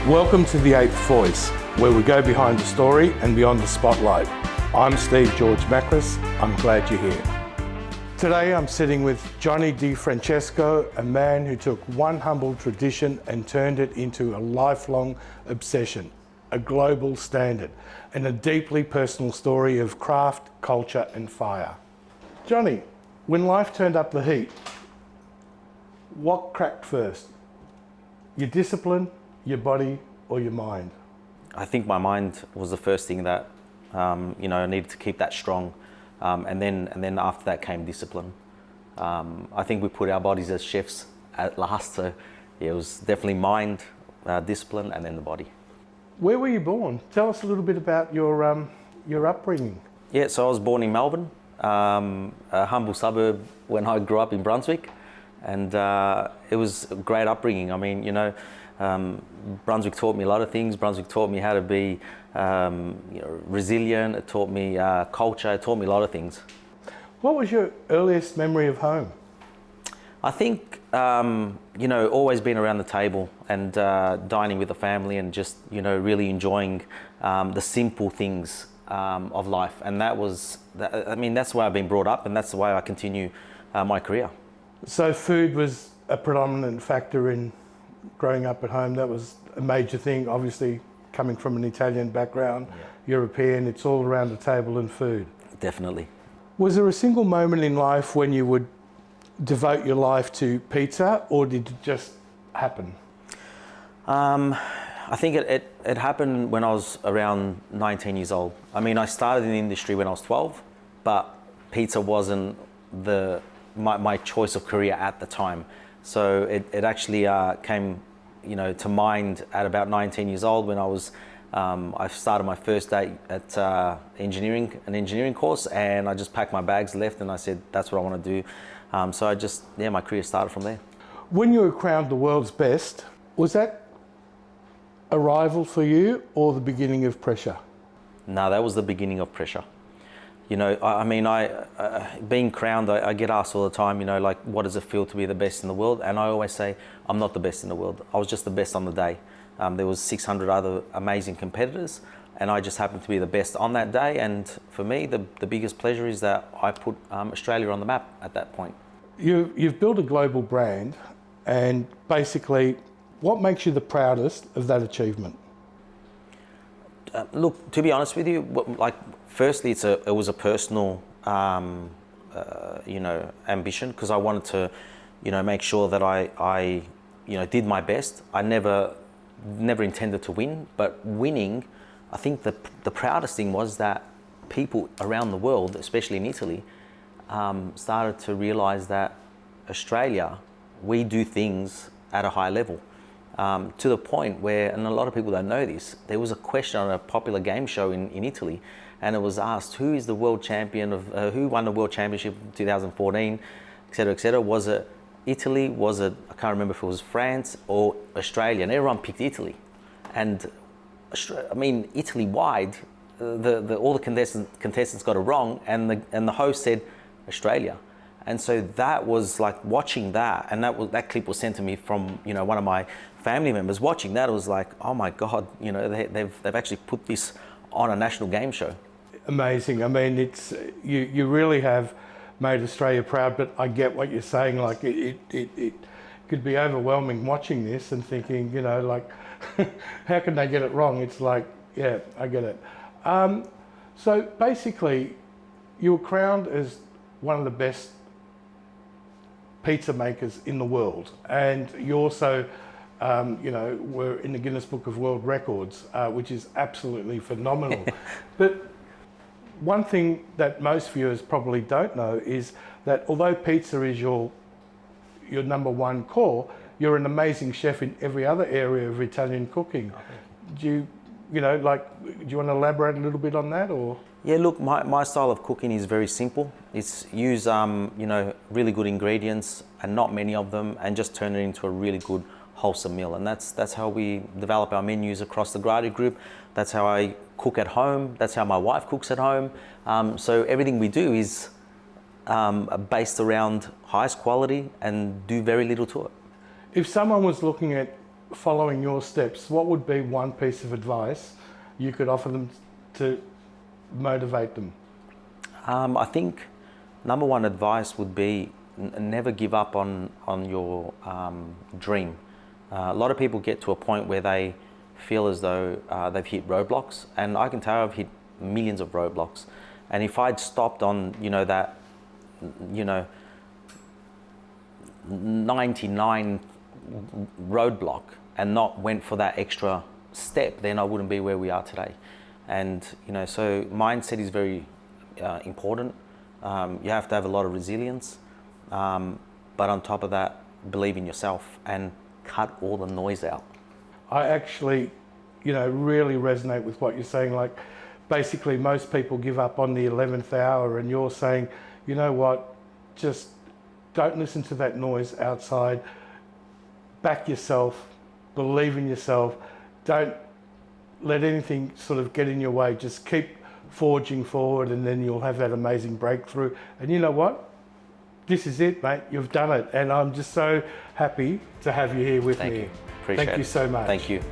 Welcome to The Eighth Voice, where we go behind the story and beyond the spotlight. I'm Steve George Makris. I'm glad you're here. Today I'm sitting with Johnny Di Francesco, a man who took one humble tradition and turned it into a lifelong obsession, a global standard, and a deeply personal story of craft, culture and fire. Johnny, when life turned up the heat, what cracked first? Your discipline, your body or your mind? I think my mind was the first thing that I needed to keep that strong, and then after that came discipline. I think we put our bodies as chefs at last, so it was definitely mind, discipline, and then the body. Where were you born? Tell us a little bit about your upbringing. Yeah, so I was born in Melbourne, a humble suburb when I grew up in Brunswick, and it was a great upbringing. I mean, Brunswick taught me a lot of things. Brunswick taught me how to be resilient. It taught me culture. It taught me a lot of things. What was your earliest memory of home? I think, always being around the table and dining with the family and just, really enjoying the simple things of life. And that's the way I've been brought up, and that's the way I continue my career. So food was a predominant factor in growing up at home. That was a major thing, obviously coming from an Italian background, yeah. European, it's all around the table and food. Definitely. Was there a single moment in life when you would devote your life to pizza, or did it just happen? I think it happened when I was around 19 years old. I mean, I started in the industry when I was 12, but pizza wasn't my choice of career at the time. So it actually came, to mind at about 19 years old when I started my first day at an engineering course, and I just packed my bags, left, and I said, that's what I want to do. My career started from there. When you were crowned the world's best, was that a rival for you or the beginning of pressure? No, that was the beginning of pressure. Being crowned, I get asked all the time, what does it feel to be the best in the world? And I always say, I'm not the best in the world. I was just the best on the day. There was 600 other amazing competitors, and I just happened to be the best on that day. And for me, the biggest pleasure is that I put Australia on the map at that point. You've built a global brand, and basically, what makes you the proudest of that achievement? Look, to be honest with you, firstly, it was a personal, ambition, because I wanted to, make sure that I did my best. I never intended to win, but winning, I think the proudest thing was that people around the world, especially in Italy, started to realize that Australia, we do things at a high level. To the point where, and a lot of people don't know this, there was a question on a popular game show in Italy, and it was asked, who is the world champion of, who won the world championship in 2014, et cetera, et cetera. Was it Italy? Was it, I can't remember if it was France or Australia, and everyone picked Italy. And Italy-wide, all the contestants got it wrong, and the host said Australia. And so that was like watching that, and that clip was sent to me from one of my family members. Watching that, it was like, oh my God, they've actually put this on a national game show. Amazing. I mean, it's you really have made Australia proud. But I get what you're saying. Like it could be overwhelming watching this and thinking, how can they get it wrong? It's like, yeah, I get it. So basically, you were crowned as one of the best pizza makers in the world, and you also were in the Guinness Book of World Records, which is absolutely phenomenal. But one thing that most viewers probably don't know is that although pizza is your number one core, you're an amazing chef in every other area of Italian cooking. Do you want to elaborate a little bit on that, or? Yeah, look, my style of cooking is very simple. It's use really good ingredients and not many of them, and just turn it into a really good wholesome meal. And that's how we develop our menus across the Gradi group. That's how I cook at home. That's how my wife cooks at home. So everything we do is based around highest quality and do very little to it. If someone was looking at following your steps, what would be one piece of advice you could offer them to motivate them? I think number one advice would be never give up on your dream. A lot of people get to a point where they feel as though they've hit roadblocks, and I can tell I've hit millions of roadblocks. And if I'd stopped on, that, 99 roadblock and not went for that extra step, then I wouldn't be where we are today. And, so mindset is very important. You have to have a lot of resilience. But on top of that, believe in yourself and cut all the noise out. I actually, really resonate with what you're saying. Like, basically, most people give up on the 11th hour, and you're saying, you know what, just don't listen to that noise outside. Back yourself, believe in yourself. Don't let anything sort of get in your way. Just keep forging forward, and then you'll have that amazing breakthrough. And you know what? This is it, mate. You've done it. And I'm just so happy to have you here with me. Thank you. Appreciate it. Thank you so much. Thank you.